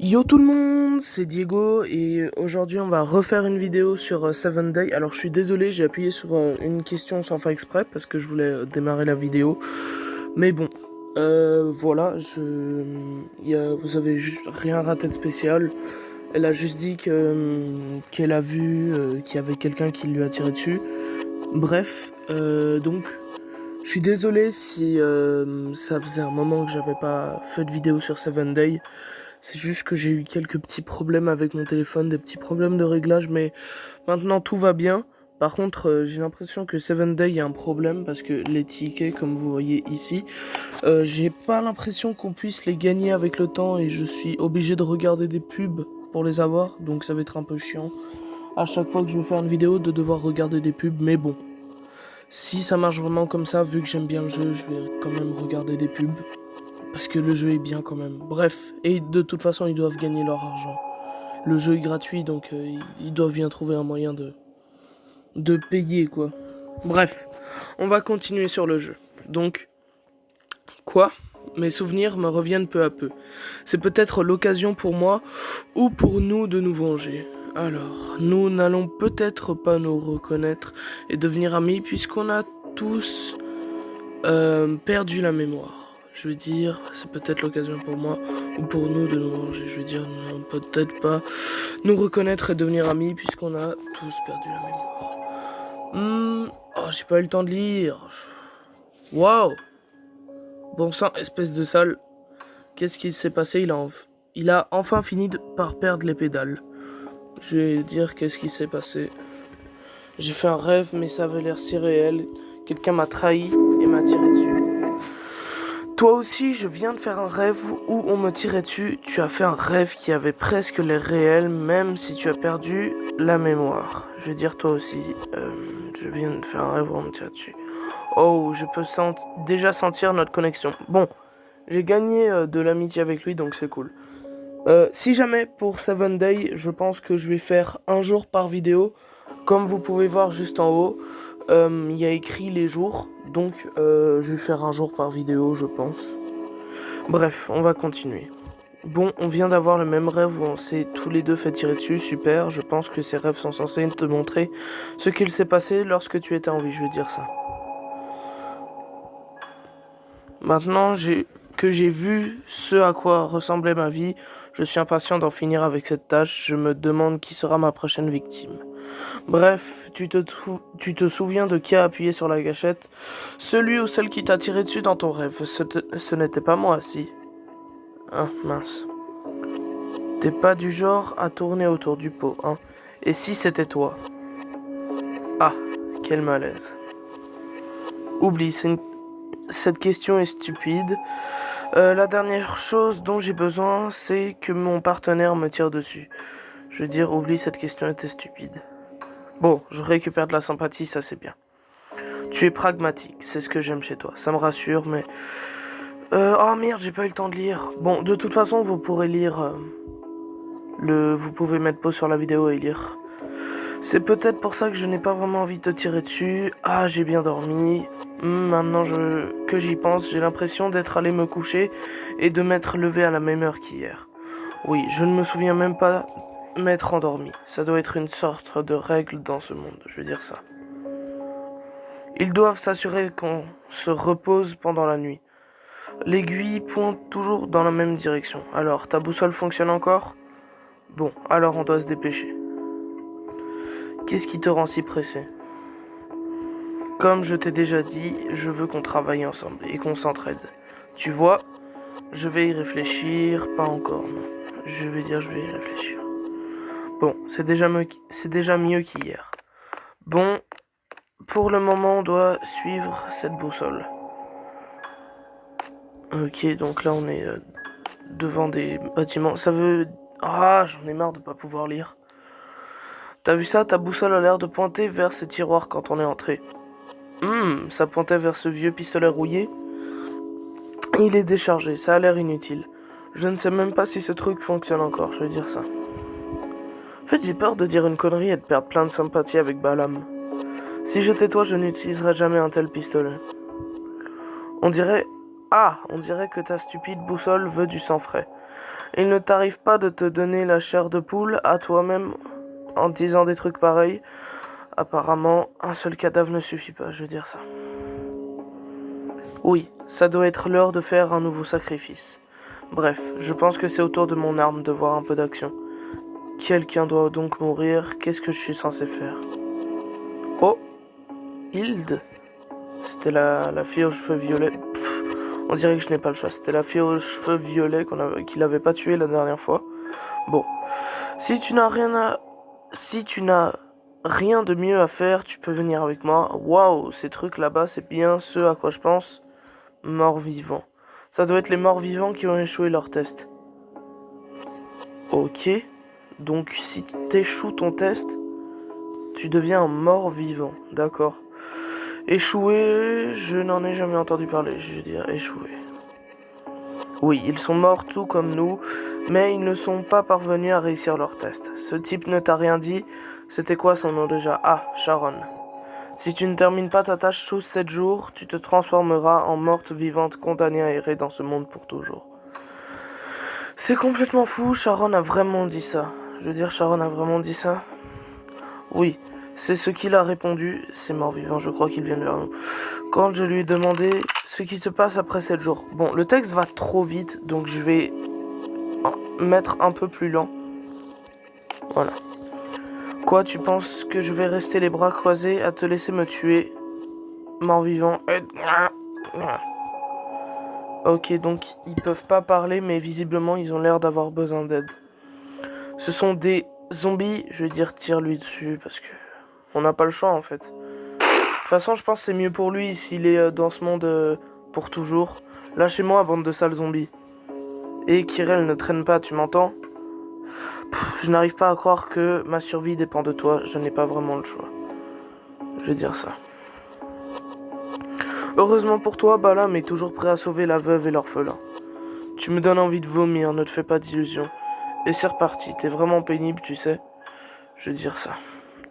Yo tout le monde, c'est Diego et aujourd'hui on va refaire une vidéo sur Seven Day. Alors je suis désolé, j'ai appuyé sur une question sans faire exprès parce que je voulais démarrer la vidéo. Mais bon, voilà, vous avez juste rien raté de spécial. Elle a juste dit qu'elle a vu qu'il y avait quelqu'un qui lui a tiré dessus. Bref, donc je suis désolé si ça faisait un moment que j'avais pas fait de vidéo sur Seven Day. C'est juste que j'ai eu quelques petits problèmes avec mon téléphone, des petits problèmes de réglage, mais maintenant tout va bien. Par contre, j'ai l'impression que Seven Day, il y a un problème parce que les tickets, comme vous voyez ici, j'ai pas l'impression qu'on puisse les gagner avec le temps et je suis obligé de regarder des pubs pour les avoir, donc ça va être un peu chiant. À chaque fois que je vais faire une vidéo, de devoir regarder des pubs, mais bon. Si ça marche vraiment comme ça, vu que j'aime bien le jeu, je vais quand même regarder des pubs. Parce que le jeu est bien quand même. Bref, et de toute façon, ils doivent gagner leur argent. Le jeu est gratuit, donc ils doivent bien trouver un moyen de payer, quoi. Bref, on va continuer sur le jeu. Donc, quoi ? Mes souvenirs me reviennent peu à peu. C'est peut-être l'occasion pour moi ou pour nous de nous venger. Alors, nous n'allons peut-être pas nous reconnaître et devenir amis puisqu'on a tous perdu la mémoire. Je veux dire, c'est peut-être l'occasion pour moi ou pour nous de nous venger. Je veux dire, nous n'allons peut-être pas nous reconnaître et devenir amis puisqu'on a tous perdu la mémoire. Oh, j'ai pas eu le temps de lire. Waouh. Bon sang, espèce de sale. Qu'est-ce qui s'est passé? Il a enfin fini par perdre les pédales. Je vais dire qu'est-ce qui s'est passé. J'ai fait un rêve, mais ça avait l'air si réel. Quelqu'un m'a trahi et m'a tiré dessus. Toi aussi, je viens de faire un rêve où on me tirait dessus. Tu as fait un rêve qui avait presque l'air réel, même si tu as perdu la mémoire. Je veux dire, toi aussi, je viens de faire un rêve où on me tire dessus. Oh, je peux déjà sentir notre connexion. Bon, j'ai gagné de l'amitié avec lui, donc c'est cool. Si jamais, pour Seven Day, je pense que je vais faire un jour par vidéo. Comme vous pouvez voir juste en haut, il y a écrit les jours. Donc, je vais faire un jour par vidéo, je pense. Bref, on va continuer. Bon, on vient d'avoir le même rêve où on s'est tous les deux fait tirer dessus, super. Je pense que ces rêves sont censés te montrer ce qu'il s'est passé lorsque tu étais en vie, je veux dire ça. Maintenant que j'ai vu ce à quoi ressemblait ma vie, je suis impatient d'en finir avec cette tâche. Je me demande qui sera ma prochaine victime. Bref, tu te souviens de qui a appuyé sur la gâchette? Celui ou celle qui t'a tiré dessus dans ton rêve. Ce n'était pas moi, si. Ah, mince. T'es pas du genre à tourner autour du pot, hein. Et si c'était toi? Ah, quel malaise. Oublie, cette question est stupide. La dernière chose dont j'ai besoin, c'est que mon partenaire me tire dessus. Je veux dire, oublie, cette question était stupide. Bon, je récupère de la sympathie, ça c'est bien. Tu es pragmatique, c'est ce que j'aime chez toi. Ça me rassure, mais... oh merde, j'ai pas eu le temps de lire. Bon, de toute façon, vous pourrez lire... Vous pouvez mettre pause sur la vidéo et lire. C'est peut-être pour ça que je n'ai pas vraiment envie de te tirer dessus. Ah, j'ai bien dormi. Maintenant que j'y pense, j'ai l'impression d'être allé me coucher et de m'être levé à la même heure qu'hier. Oui, je ne me souviens même pas m'être endormi. Ça doit être une sorte de règle dans ce monde, je veux dire ça. Ils doivent s'assurer qu'on se repose pendant la nuit. L'aiguille pointe toujours dans la même direction. Alors, ta boussole fonctionne encore? Bon, alors on doit se dépêcher. Qu'est-ce qui te rend si pressé? Comme je t'ai déjà dit, je veux qu'on travaille ensemble et qu'on s'entraide. Tu vois, je vais y réfléchir, pas encore, non. Je vais y réfléchir. Bon, c'est déjà mieux qu'hier. Bon, pour le moment, on doit suivre cette boussole. Ok, donc là, on est devant des bâtiments. Ça veut... Ah, j'en ai marre de pas pouvoir lire. T'as vu ça? Ta boussole a l'air de pointer vers ces tiroirs quand on est entré. Ça pointait vers ce vieux pistolet rouillé. Il est déchargé, ça a l'air inutile. Je ne sais même pas si ce truc fonctionne encore, je vais dire ça. En fait, j'ai peur de dire une connerie et de perdre plein de sympathie avec Balam. Si j'étais toi, je n'utiliserais jamais un tel pistolet. On dirait que ta stupide boussole veut du sang frais. Il ne t'arrive pas de te donner la chair de poule à toi-même en disant des trucs pareils. Apparemment, un seul cadavre ne suffit pas, je veux dire ça. Oui, ça doit être l'heure de faire un nouveau sacrifice. Bref, je pense que c'est au tour de mon arme de voir un peu d'action. Quelqu'un doit donc mourir, qu'est-ce que je suis censé faire? Oh, Hilde. C'était la fille aux cheveux violets. Pff, on dirait que je n'ai pas le choix. C'était la fille aux cheveux violets qu'il avait pas tué la dernière fois. Bon, si tu n'as rien de mieux à faire, tu peux venir avec moi. Waouh, ces trucs là-bas, c'est bien ce à quoi je pense. Morts-vivants. Ça doit être les morts-vivants qui ont échoué leur test. Ok. Donc si t'échoues ton test, tu deviens un mort-vivant. D'accord. Échouer, je n'en ai jamais entendu parler. Je veux dire échouer. Oui, ils sont morts tout comme nous, mais ils ne sont pas parvenus à réussir leur test. Ce type ne t'a rien dit. C'était quoi son nom déjà? Ah, Sharon. Si tu ne termines pas ta tâche sous 7 jours, tu te transformeras en morte vivante condamnée à errer dans ce monde pour toujours. C'est complètement fou, Sharon a vraiment dit ça. Je veux dire, Sharon a vraiment dit ça? Oui, c'est ce qu'il a répondu. C'est mort-vivant, je crois qu'il vient vers nous. Quand je lui ai demandé ce qui se passe après 7 jours. Bon, le texte va trop vite, donc je vais mettre un peu plus lent. Voilà. Quoi, tu penses que je vais rester les bras croisés à te laisser me tuer? Mort-vivant. Ok, donc ils peuvent pas parler, mais visiblement ils ont l'air d'avoir besoin d'aide. Ce sont des zombies, je vais dire tire-lui dessus, parce que on n'a pas le choix en fait. De toute façon, je pense que c'est mieux pour lui s'il est dans ce monde pour toujours. Lâchez-moi, bande de sales zombies. Et Kirel, ne traîne pas, tu m'entends? Je n'arrive pas à croire que ma survie dépend de toi, je n'ai pas vraiment le choix. Je vais dire ça. Heureusement pour toi, Balam est toujours prêt à sauver la veuve et l'orphelin. Tu me donnes envie de vomir, ne te fais pas d'illusions. Et c'est reparti, t'es vraiment pénible, tu sais. Je vais dire ça.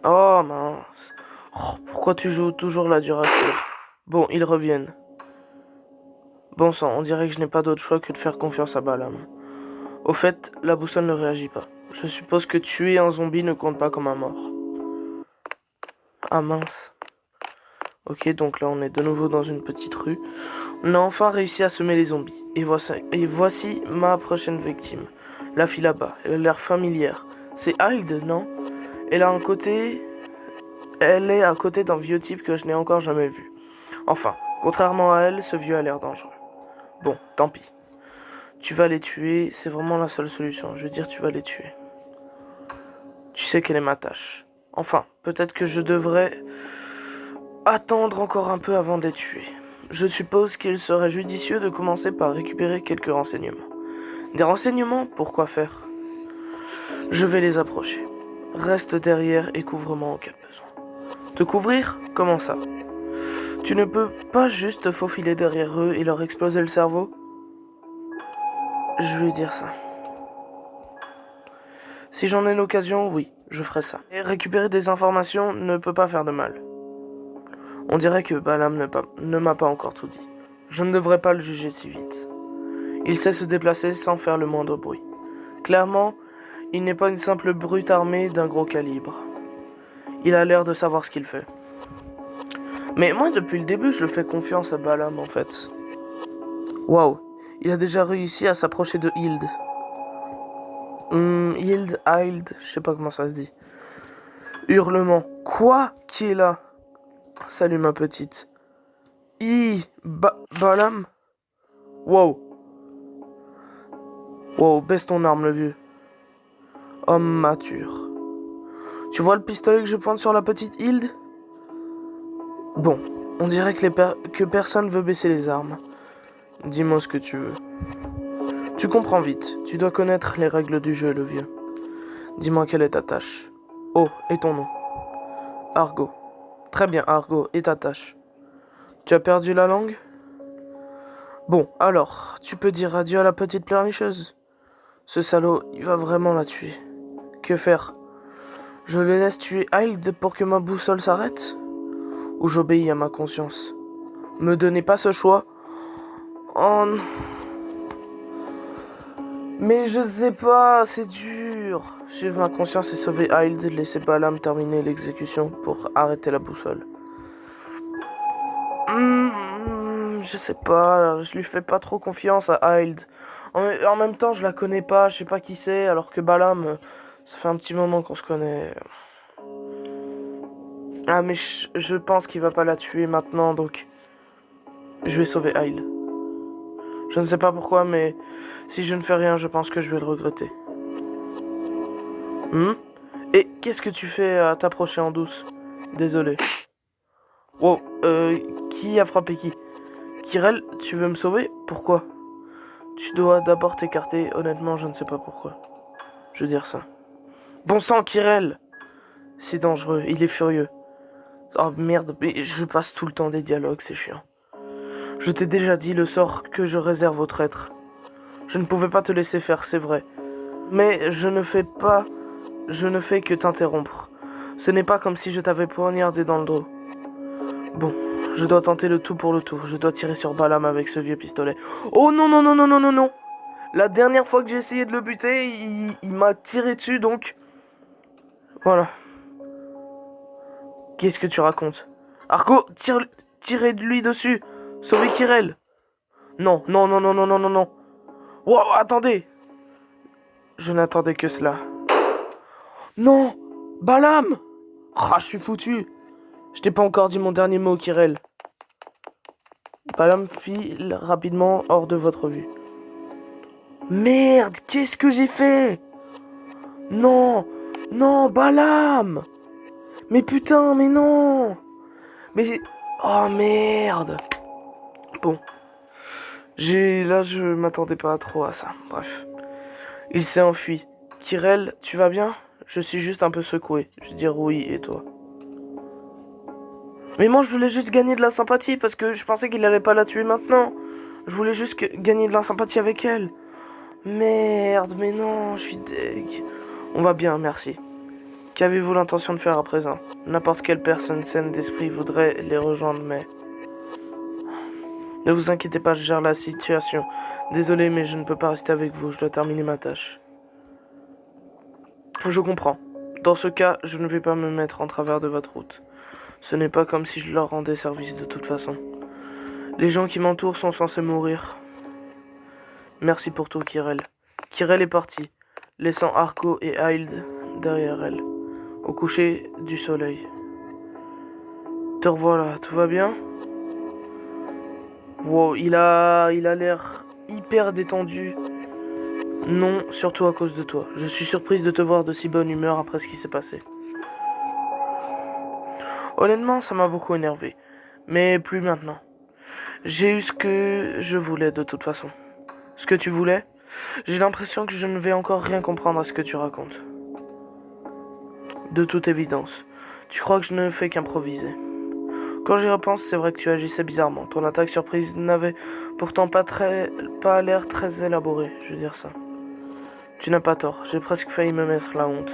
Oh mince. Oh, pourquoi tu joues toujours la dure à cuire? Bon, ils reviennent. Bon sang, on dirait que je n'ai pas d'autre choix que de faire confiance à Balam. Au fait, la boussole ne réagit pas. Je suppose que tuer un zombie ne compte pas comme un mort. Ah mince. Ok, donc là on est de nouveau dans une petite rue. On a enfin réussi à semer les zombies. Et voici ma prochaine victime. La fille là-bas, elle a l'air familière. C'est Hilde, non? Elle est à côté d'un vieux type que je n'ai encore jamais vu. Enfin, contrairement à elle, ce vieux a l'air dangereux. Bon, tant pis. Tu vas les tuer, c'est vraiment la seule solution. Je veux dire, tu vas les tuer. Tu sais quelle est ma tâche. Enfin, peut-être que je devrais attendre encore un peu avant de les tuer. Je suppose qu'il serait judicieux de commencer par récupérer quelques renseignements. Des renseignements? Pour quoi faire? Je vais les approcher. Reste derrière et couvre-moi en cas de besoin. Te couvrir? Comment ça? Tu ne peux pas juste te faufiler derrière eux et leur exploser le cerveau? Je vais dire ça. Si j'en ai l'occasion, oui, je ferai ça. Et récupérer des informations ne peut pas faire de mal. On dirait que Balam ne m'a pas encore tout dit. Je ne devrais pas le juger si vite. Il sait se déplacer sans faire le moindre bruit. Clairement, il n'est pas une simple brute armée d'un gros calibre. Il a l'air de savoir ce qu'il fait. Mais moi, depuis le début, je le fais confiance à Balam, en fait. Waouh, il a déjà réussi à s'approcher de Hilde. Hilde, je sais pas comment ça se dit. Hurlement. Quoi? Qui est là? Salut ma petite. Balam? Wow. Wow, baisse ton arme, le vieux. Homme mature. Tu vois le pistolet que je pointe sur la petite Hilde? Bon, on dirait que personne veut baisser les armes. Dis-moi ce que tu veux. Tu comprends vite, tu dois connaître les règles du jeu, le vieux. Dis-moi quelle est ta tâche. Oh, et ton nom? Argo. Très bien, Argo, et ta tâche? Tu as perdu la langue? Bon, alors, tu peux dire adieu à la petite pleurnicheuse? Ce salaud, il va vraiment la tuer. Que faire? Je le laisse tuer Hilde pour que ma boussole s'arrête? Ou j'obéis à ma conscience? Me donnez pas ce choix. Oh Mais je sais pas, c'est dur. Suivre ma conscience et sauver Hyde, laisser Balam terminer l'exécution pour arrêter la boussole. Je sais pas, je lui fais pas trop confiance à Hyde. En même temps, je la connais pas, je sais pas qui c'est, alors que Balam, ça fait un petit moment qu'on se connaît. Ah, mais je pense qu'il va pas la tuer maintenant, donc je vais sauver Hyde. Je ne sais pas pourquoi, mais si je ne fais rien, je pense que je vais le regretter. Et qu'est-ce que tu fais à t'approcher en douce? Désolé. Wow, qui a frappé qui? Kirel, tu veux me sauver? Pourquoi? Tu dois d'abord t'écarter, honnêtement, je ne sais pas pourquoi. Je veux dire ça. Bon sang, Kirel! C'est dangereux, il est furieux. Oh merde, mais je passe tout le temps des dialogues, c'est chiant. Je t'ai déjà dit le sort que je réserve aux traîtres. Je ne pouvais pas te laisser faire, c'est vrai. Mais je ne fais que t'interrompre. Ce n'est pas comme si je t'avais poignardé dans le dos. Bon, je dois tenter le tout pour le tout. Je dois tirer sur Balam avec ce vieux pistolet. Oh non, non, non, non, non, non, non! La dernière fois que j'ai essayé de le buter, il m'a tiré dessus, donc... Voilà. Qu'est-ce que tu racontes? Arco, tirez de lui dessus! Sauvez Kirel! Non, non, non, non, non, non, non, non! Wow, attendez! Je n'attendais que cela. Non! Balam! Ah, je suis foutu! Je t'ai pas encore dit mon dernier mot, Kirel. Balam file rapidement hors de votre vue. Merde, qu'est-ce que j'ai fait? Non! Non, Balam! Mais putain, mais non! Mais... Oh merde! Bon. Là, je m'attendais pas trop à ça. Bref. Il s'est enfui. Kirel, tu vas bien? Je suis juste un peu secoué. Je veux dire oui, et toi? Mais moi, je voulais juste gagner de la sympathie parce que je pensais qu'il allait pas la tuer maintenant. Je voulais juste gagner de la sympathie avec elle. Merde, mais non, je suis deg. On va bien, merci. Qu'avez-vous l'intention de faire à présent? N'importe quelle personne saine d'esprit voudrait les rejoindre, mais... Ne vous inquiétez pas, je gère la situation. Désolé, mais je ne peux pas rester avec vous, je dois terminer ma tâche. Je comprends. Dans ce cas, je ne vais pas me mettre en travers de votre route. Ce n'est pas comme si je leur rendais service de toute façon. Les gens qui m'entourent sont censés mourir. Merci pour tout, Kirel. Kirel est parti, laissant Arco et Hyde derrière elle, au coucher du soleil. Te revoilà, tout va bien? Wow, il a l'air hyper détendu. Non, surtout à cause de toi. Je suis surprise de te voir de si bonne humeur après ce qui s'est passé. Honnêtement, ça m'a beaucoup énervé. Mais plus maintenant. J'ai eu ce que je voulais de toute façon. Ce que tu voulais? J'ai l'impression que je ne vais encore rien comprendre à ce que tu racontes. De toute évidence. Tu crois que je ne fais qu'improviser. Quand j'y repense, c'est vrai que tu agissais bizarrement. Ton attaque surprise n'avait pourtant pas l'air très élaborée, je veux dire ça. Tu n'as pas tort, j'ai presque failli me mettre la honte.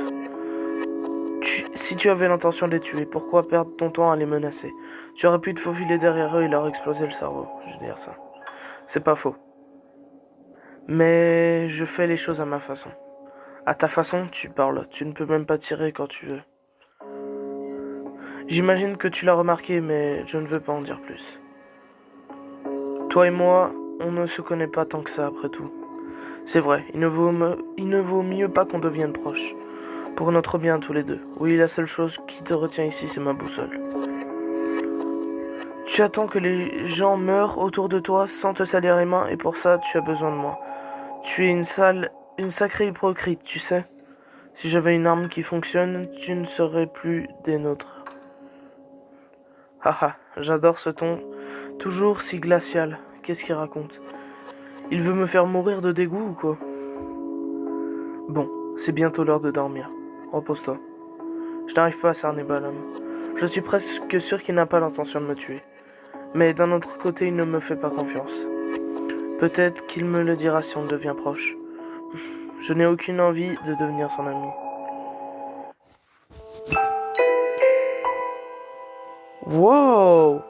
Si tu avais l'intention de les tuer, pourquoi perdre ton temps à les menacer? Tu aurais pu te faufiler derrière eux et leur exploser le cerveau, je veux dire ça. C'est pas faux. Mais je fais les choses à ma façon. À ta façon, tu parles. Tu ne peux même pas tirer quand tu veux. J'imagine que tu l'as remarqué, mais je ne veux pas en dire plus. Toi et moi, on ne se connaît pas tant que ça après tout. C'est vrai, il ne vaut mieux pas qu'on devienne proches. Pour notre bien tous les deux. Oui, la seule chose qui te retient ici, c'est ma boussole. Tu attends que les gens meurent autour de toi sans te salir les mains, et pour ça, tu as besoin de moi. Tu es une sacrée hypocrite, tu sais. Si j'avais une arme qui fonctionne, tu ne serais plus des nôtres. Haha, j'adore ce ton, toujours si glacial. Qu'est-ce qu'il raconte? Il veut me faire mourir de dégoût ou quoi? Bon, c'est bientôt l'heure de dormir. Repose-toi. Je n'arrive pas à cerner Balam. Je suis presque sûr qu'il n'a pas l'intention de me tuer. Mais d'un autre côté, il ne me fait pas confiance. Peut-être qu'il me le dira si on devient proche. Je n'ai aucune envie de devenir son ami. Wow!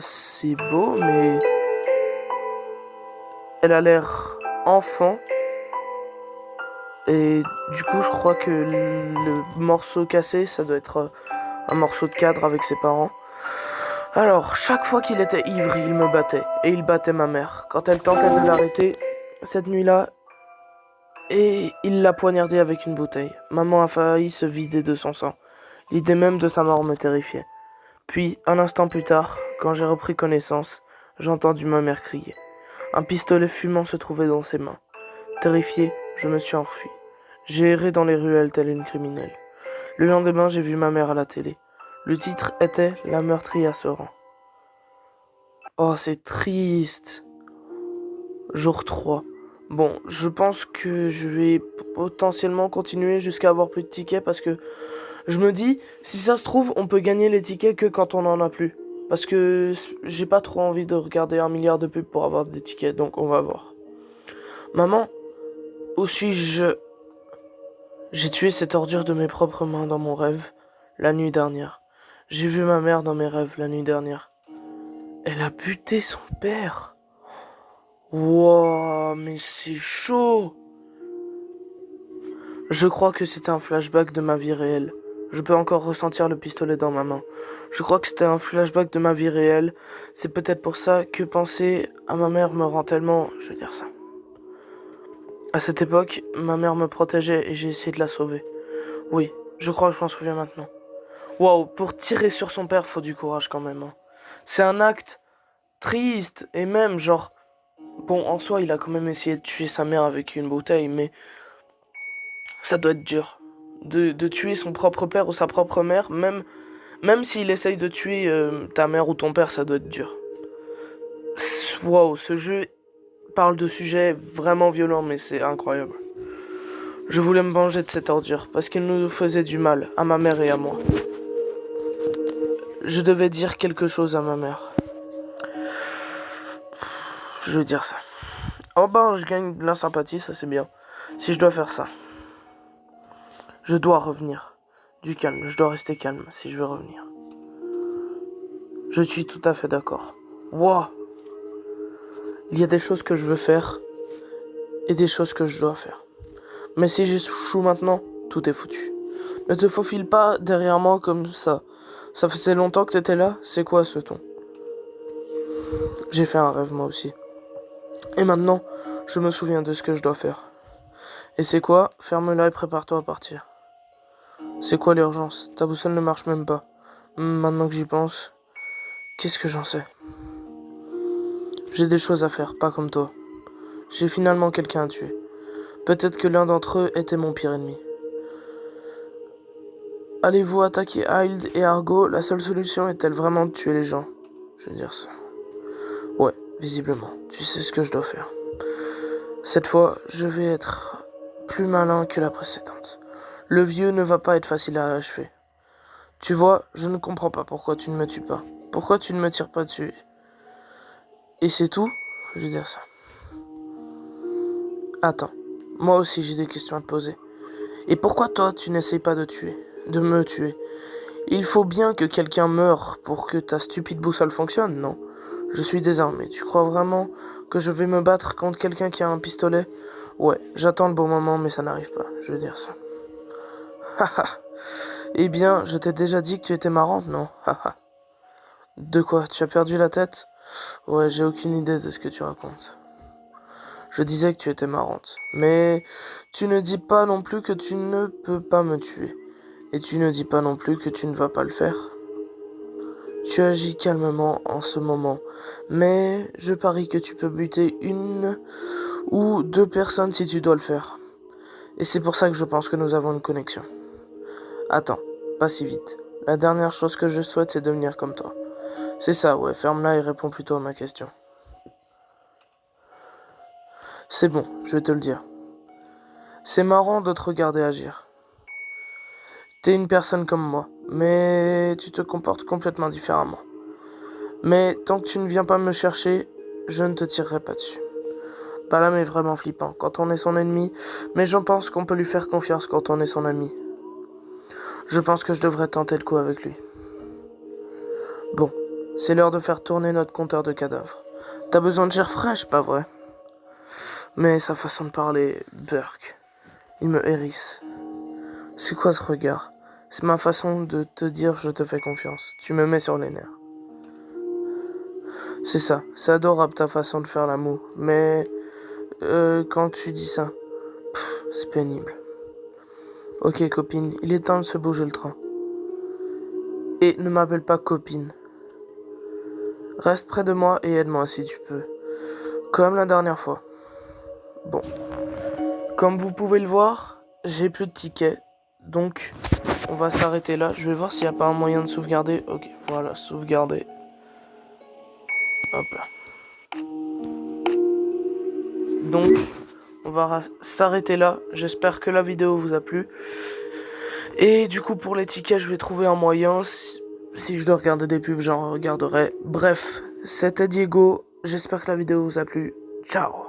C'est beau, mais... Elle a l'air enfant. Et du coup, je crois que le morceau cassé, ça doit être un morceau de cadre avec ses parents. Alors, chaque fois qu'il était ivre, il me battait. Et il battait ma mère. Quand elle tentait de l'arrêter, cette nuit-là, et il l'a poignardée avec une bouteille. Maman a failli se vider de son sang. L'idée même de sa mort me terrifiait. Puis, un instant plus tard, quand j'ai repris connaissance, j'ai entendu ma mère crier. Un pistolet fumant se trouvait dans ses mains. Terrifié, je me suis enfui. J'ai erré dans les ruelles telle une criminelle. Le lendemain, j'ai vu ma mère à la télé. Le titre était La meurtrière se rend. Oh, c'est triste. Jour 3. Bon, je pense que je vais potentiellement continuer jusqu'à avoir plus de tickets parce que je me dis, si ça se trouve, on peut gagner les tickets que quand on en a plus. Parce que j'ai pas trop envie de regarder 1 milliard de pubs pour avoir des tickets, donc on va voir. Maman, où suis-je? J'ai tué cette ordure de mes propres mains dans mon rêve, la nuit dernière. J'ai vu ma mère dans mes rêves la nuit dernière. Elle a buté son père. Wow, mais c'est chaud. Je crois que c'était un flashback de ma vie réelle. Je peux encore ressentir le pistolet dans ma main. Je crois que c'était un flashback de ma vie réelle. C'est peut-être pour ça que penser à ma mère me rend tellement... Je vais dire ça. À cette époque, ma mère me protégeait et j'ai essayé de la sauver. Oui, je crois que je m'en souviens maintenant. Waouh, pour tirer sur son père, faut du courage quand même. Hein. C'est un acte triste et même genre... Bon, en soi, il a quand même essayé de tuer sa mère avec une bouteille, mais ça doit être dur. De tuer son propre père ou sa propre mère, même s'il essaye de tuer ta mère ou ton père, ça doit être dur. Waouh, ce jeu parle de sujets vraiment violents, mais c'est incroyable. Je voulais me venger de cette ordure, parce qu'il nous faisait du mal, à ma mère et à moi. Je devais dire quelque chose à ma mère. Je vais dire ça. Oh ben, je gagne de la sympathie, ça c'est bien. Si je dois faire ça. Je dois revenir. Du calme, je dois rester calme si je veux revenir. Je suis tout à fait d'accord. Wow. Il y a des choses que je veux faire et des choses que je dois faire. Mais si j'échoue maintenant, tout est foutu. Ne te faufile pas derrière moi comme ça. Ça faisait longtemps que t'étais là, c'est quoi ce ton? J'ai fait un rêve moi aussi. Et maintenant, je me souviens de ce que je dois faire. Et c'est quoi? Ferme-la et prépare-toi à partir. C'est quoi l'urgence? Ta boussole ne marche même pas. Maintenant que j'y pense, qu'est-ce que j'en sais? J'ai des choses à faire, pas comme toi. J'ai finalement quelqu'un à tuer. Peut-être que l'un d'entre eux était mon pire ennemi. Allez-vous attaquer Hyde et Argo? La seule solution est-elle vraiment de tuer les gens? Je veux dire ça. Ouais, visiblement. Tu sais ce que je dois faire. Cette fois, je vais être plus malin que la précédente. Le vieux ne va pas être facile à achever. Tu vois, je ne comprends pas pourquoi tu ne me tues pas. Pourquoi tu ne me tires pas dessus? Et c'est tout? Je veux dire ça. Attends, moi aussi j'ai des questions à te poser. Et pourquoi toi tu n'essayes pas de me tuer? Il faut bien que quelqu'un meure pour que ta stupide boussole fonctionne, non? Je suis désarmé. Tu crois vraiment que je vais me battre contre quelqu'un qui a un pistolet? Ouais, j'attends le bon moment, mais ça n'arrive pas. Je veux dire ça. Haha. Eh bien, je t'ai déjà dit que tu étais marrante, non? Haha. De quoi? Tu as perdu la tête? Ouais, j'ai aucune idée de ce que tu racontes. Je disais que tu étais marrante. Mais tu ne dis pas non plus que tu ne peux pas me tuer. Et tu ne dis pas non plus que tu ne vas pas le faire. Tu agis calmement en ce moment. Mais je parie que tu peux buter 1 ou 2 personnes si tu dois le faire. Et c'est pour ça que je pense que nous avons une connexion. Attends, pas si vite. La dernière chose que je souhaite, c'est devenir comme toi. C'est ça, ouais, ferme-la et réponds plutôt à ma question. C'est bon, je vais te le dire. C'est marrant de te regarder agir. T'es une personne comme moi, mais tu te comportes complètement différemment. Mais tant que tu ne viens pas me chercher, je ne te tirerai pas dessus. Balam est vraiment flippant quand on est son ennemi, mais j'en pense qu'on peut lui faire confiance quand on est son ami. Je pense que je devrais tenter le coup avec lui. Bon, c'est l'heure de faire tourner notre compteur de cadavres. T'as besoin de chair fraîche, pas vrai? Mais sa façon de parler, Burke, il me hérisse. C'est quoi ce regard? C'est ma façon de te dire je te fais confiance. Tu me mets sur les nerfs. C'est ça, c'est adorable ta façon de faire l'amour. Mais quand tu dis ça, c'est pénible. Ok copine, il est temps de se bouger le train. Et ne m'appelle pas copine. Reste près de moi et aide-moi si tu peux. Comme la dernière fois. Bon. Comme vous pouvez le voir, j'ai plus de tickets. Donc, on va s'arrêter là. Je vais voir s'il n'y a pas un moyen de sauvegarder. Ok, voilà, sauvegarder. Hop là. Donc, on va s'arrêter là. J'espère que la vidéo vous a plu. Et du coup, pour les tickets, je vais trouver un moyen. Si je dois regarder des pubs, j'en regarderai. Bref, c'était Diego. J'espère que la vidéo vous a plu. Ciao!